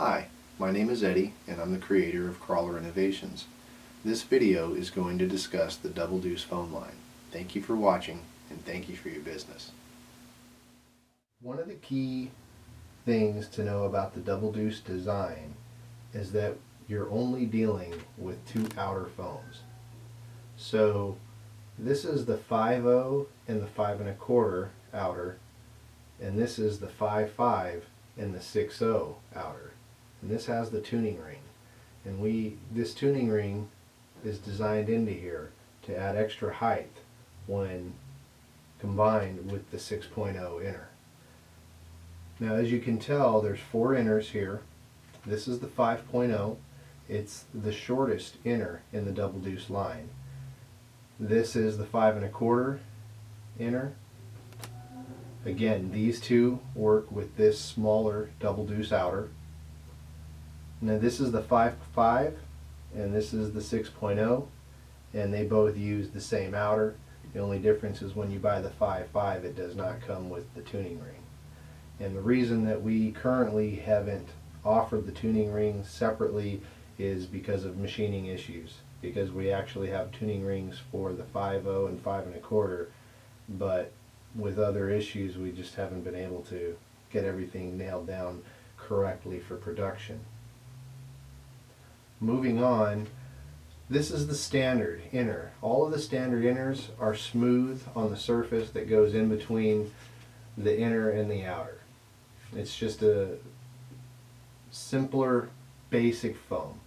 Hi, my name is Eddie and I'm the creator of Crawler Innovations. This video is going to discuss the Double Deuce phone line. Thank you for watching and thank you for your business. One of the key things to know about the Double Deuce design is that you're only dealing with two outer phones. So this is the 5.0 and the 5 1/4 outer, and this is the 5.5 and the 6.0 outer. And this has the tuning ring. And this tuning ring is designed into here to add extra height when combined with the 6.0 inner. Now, as you can tell, there's four inners here. This is the 5.0. It's the shortest inner in the Double Deuce line. This is the 5 1/4 inner. Again, these two work with this smaller Double Deuce outer. Now this is the 5.5 and this is the 6.0, and they both use the same outer. The only difference is when you buy the 5.5 it does not come with the tuning ring. And the reason that we currently haven't offered the tuning ring separately is because of machining issues, because we actually have tuning rings for the 5.0 and 5 1/4, but with other issues we just haven't been able to get everything nailed down correctly for production. Moving on, this is the standard inner. All of the standard inners are smooth on the surface that goes in between the inner and the outer. It's just a simpler, basic foam.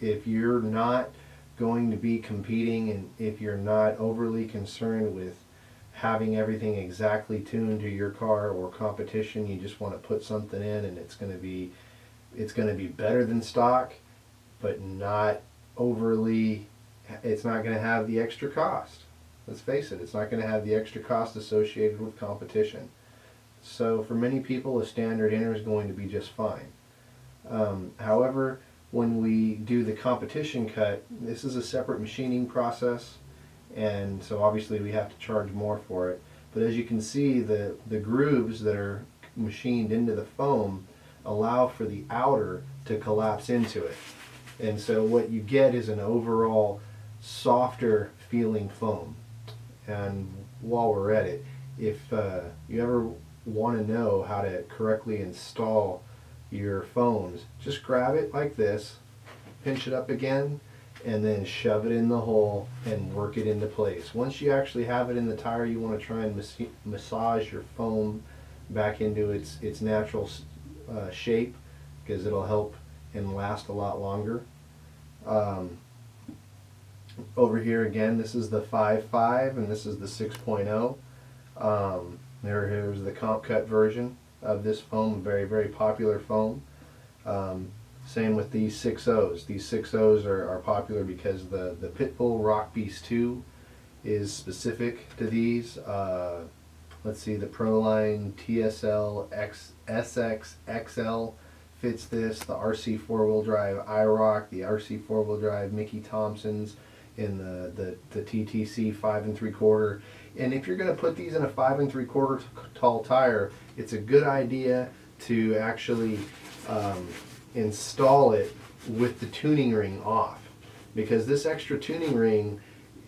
If you're not going to be competing, and if you're not overly concerned with having everything exactly tuned to your car or competition, you just want to put something in and it's going to be better than stock, but not overly, it's not going to have the extra cost. Let's face it, it's not going to have the extra cost associated with competition. So for many people, a standard inner is going to be just fine. However, when we do the competition cut, this is a separate machining process, and so obviously we have to charge more for it. But as you can see, the grooves that are machined into the foam allow for the outer to collapse into it. And so what you get is an overall softer feeling foam. And while we're at it, if you ever want to know how to correctly install your foams, just grab it like this, pinch it up again, and then shove it in the hole and work it into place. Once you actually have it in the tire, you want to try and massage your foam back into its natural shape, because it'll help and last a lot longer. Over here again, this is the 5.5 and this is the 6.0. Here's the comp cut version of this foam, very, very popular foam. Same with these 6.0s. These 6.0s are popular because the Pitbull Rock Beast 2 is specific to these. Let's see, the Proline TSL SX XL fits this. The RC 4-wheel drive IROC, the RC 4-wheel drive Mickey Thompson's, in the TTC 5 3/4. And if you're going to put these in a 5 3/4 tall tire, it's a good idea to actually install it with the tuning ring off, because this extra tuning ring,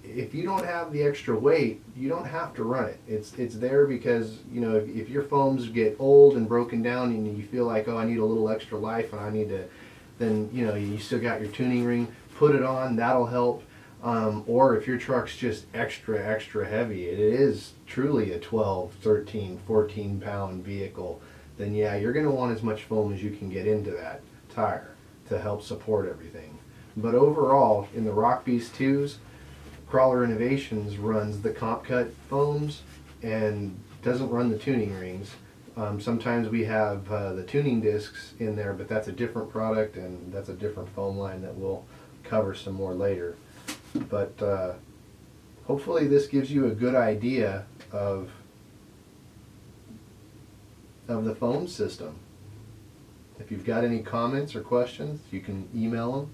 if you don't have the extra weight, you don't have to run it. It's there because, you know, if your foams get old and broken down and you feel like, oh, I need a little extra life and I need to, then, you know, you still got your tuning ring, put it on, that'll help. Or if your truck's just extra heavy, it is truly a 12, 13, 14 pound vehicle, then yeah, you're going to want as much foam as you can get into that tire to help support everything. But overall, in the Rock Beast 2s, Crawler Innovations runs the comp cut foams and doesn't run the tuning rings. Sometimes we have the tuning discs in there, but that's a different product and that's a different foam line that we'll cover some more later. But hopefully this gives you a good idea of the foam system. If you've got any comments or questions, you can email them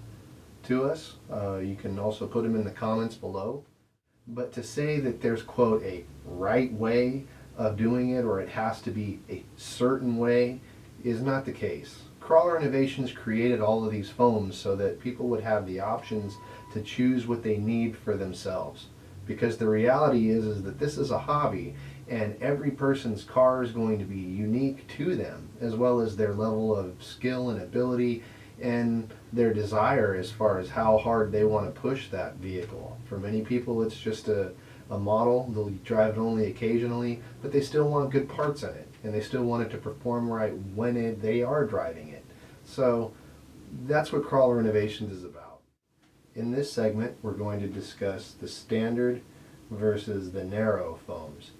to us. You can also put them in the comments below. But to say that there's, quote, a right way of doing it, or it has to be a certain way, is not the case. Crawler Innovations created all of these foams so that people would have the options to choose what they need for themselves. Because the reality is that this is a hobby, and every person's car is going to be unique to them, as well as their level of skill and ability and their desire as far as how hard they want to push that vehicle. For many people it's just a model, they'll drive it only occasionally, but they still want good parts in it, and they still want it to perform right when they are driving it. So that's what Crawler Innovations is about. In this segment we're going to discuss the standard versus the narrow foams.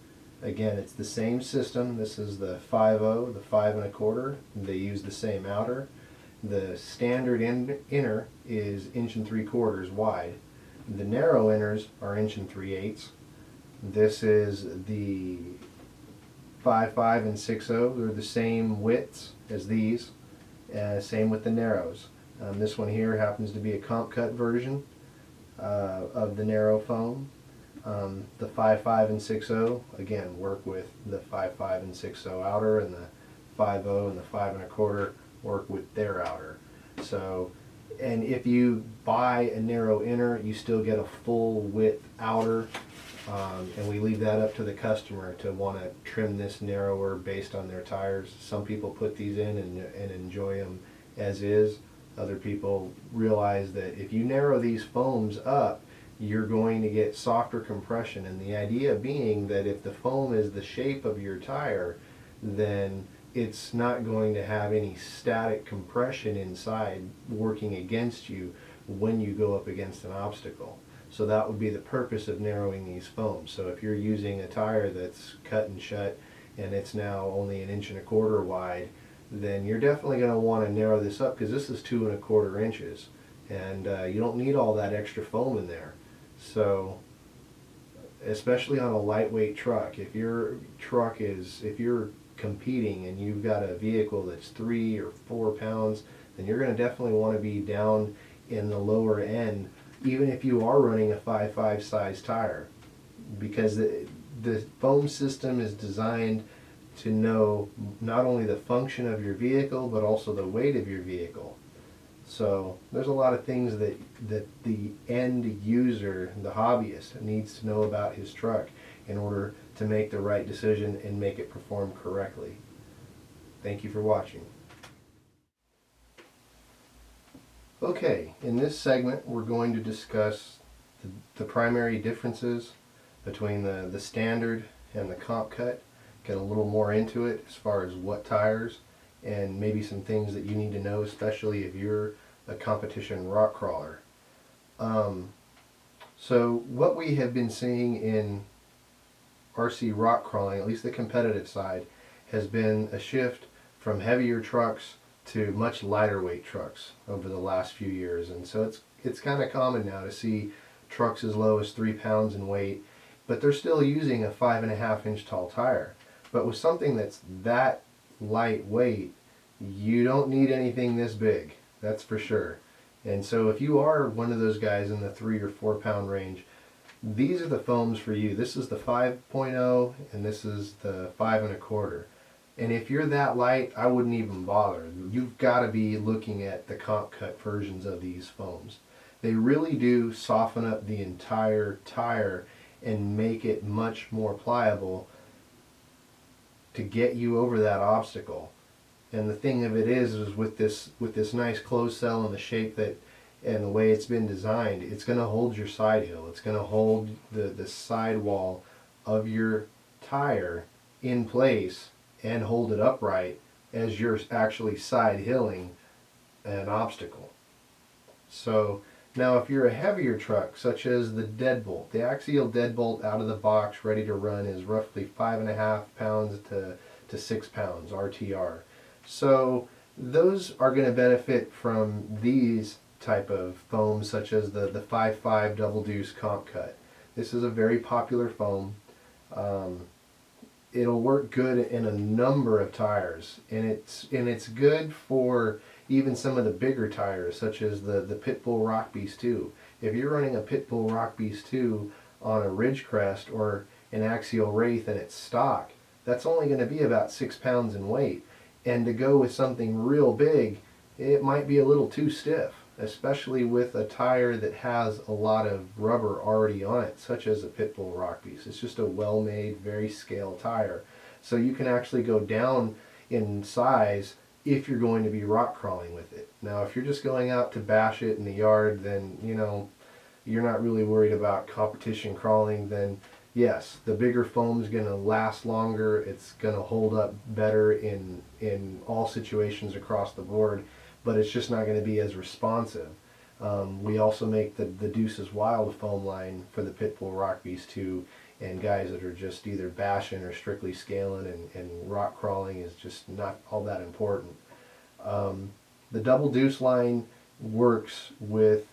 Again, it's the same system. This is the 5.0, the 5 1/4. They use the same outer. The standard inner is 1 3/4 wide. The narrow inners are 1 3/8. This is the 5.5 and 6.0. They're the same widths as these. Same with the narrows. This one here happens to be a comp cut version of the narrow foam. The 5.5 and 6.0 again work with the 5.5 and 6.0 outer, and the 5.0 and the 5 1/4 work with their outer. So, and if you buy a narrow inner, you still get a full width outer, and we leave that up to the customer to want to trim this narrower based on their tires. Some people put these in and enjoy them as is. Other people realize that if you narrow these foams up, you're going to get softer compression, and the idea being that if the foam is the shape of your tire, then it's not going to have any static compression inside working against you when you go up against an obstacle. So that would be the purpose of narrowing these foams. So if you're using a tire that's cut and shut and it's now only 1 1/4 wide, then you're definitely going to want to narrow this up, because this is 2 1/4 inches, and you don't need all that extra foam in there. So especially on a lightweight truck, if you're competing and you've got a vehicle that's 3 or 4 pounds, then you're going to definitely want to be down in the lower end, even if you are running a 5.5 size tire, because the foam system is designed to know not only the function of your vehicle but also the weight of your vehicle. So there's a lot of things that the end user, the hobbyist, needs to know about his truck in order to make the right decision and make it perform correctly. Thank you for watching. Okay, in this segment we're going to discuss the primary differences between the standard and the comp cut, get a little more into it as far as what tires, and maybe some things that you need to know, especially if you're a competition rock crawler. So what we have been seeing in RC rock crawling, at least the competitive side, has been a shift from heavier trucks to much lighter weight trucks over the last few years. And so it's kind of common now to see trucks as low as 3 pounds in weight, but they're still using a 5.5 inch tall tire. But with something that's that lightweight, you don't need anything this big, that's for sure. And so if you are one of those guys in the 3 or 4 pound range, these are the foams for you. This is the 5.0 and this is the 5 1/4. And if you're that light, I wouldn't even bother. You've got to be looking at the comp cut versions of these foams. They really do soften up the entire tire and make it much more pliable to get you over that obstacle. And the thing of it is with this nice closed cell and the shape that and the way it's been designed, it's going to hold your side hill. It's going to hold the sidewall of your tire in place and hold it upright as you're actually side hilling an obstacle. So now if you're a heavier truck, such as the deadbolt, the axial deadbolt out of the box ready to run is roughly 5.5 pounds to 6 pounds RTR. So those are going to benefit from these type of foams, such as the 5.5 double deuce comp cut. This is a very popular foam. It'll work good in a number of tires, and it's good for even some of the bigger tires, such as the Pitbull Rock Beast 2. If you're running a Pitbull Rock Beast 2 on a Ridgecrest or an Axial Wraith and it's stock, that's only going to be about 6 pounds in weight. And to go with something real big, it might be a little too stiff, especially with a tire that has a lot of rubber already on it, such as a Pitbull Rock Beast. It's just a well-made, very scale tire. So you can actually go down in size if you're going to be rock crawling with it. Now, if you're just going out to bash it in the yard, then, you know, you're not really worried about competition crawling, then yes, the bigger foam is going to last longer. It's going to hold up better in all situations across the board, but it's just not going to be as responsive. We also make the Deuce's Wild foam line for the Pitbull Rock Beast too, and guys that are just either bashing or strictly scaling, and rock crawling is just not all that important. The Double Deuce line works with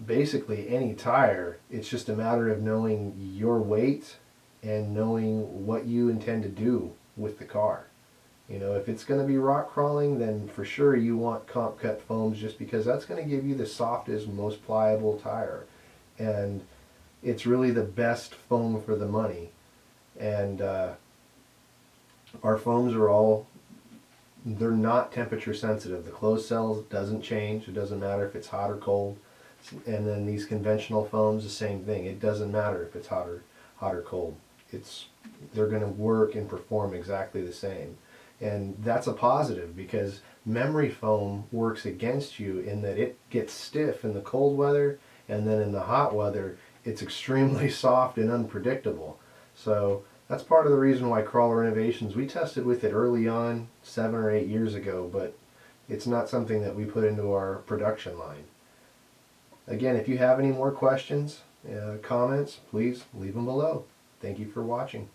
basically any tire. It's just a matter of knowing your weight and knowing what you intend to do with the car. You know, if it's going to be rock crawling, then for sure you want comp cut foams, just because that's going to give you the softest, most pliable tire. And it's really the best foam for the money. And our foams are all, they're not temperature sensitive. The closed cells doesn't change. It doesn't matter if it's hot or cold. And then these conventional foams, the same thing. It doesn't matter if it's hot or cold. They're going to work and perform exactly the same. And that's a positive, because memory foam works against you in that it gets stiff in the cold weather, and then in the hot weather it's extremely soft and unpredictable. So that's part of the reason why Crawler Innovations, we tested with it early on 7 or 8 years ago, but it's not something that we put into our production line. Again, if you have any more questions, comments, please leave them below. Thank you for watching.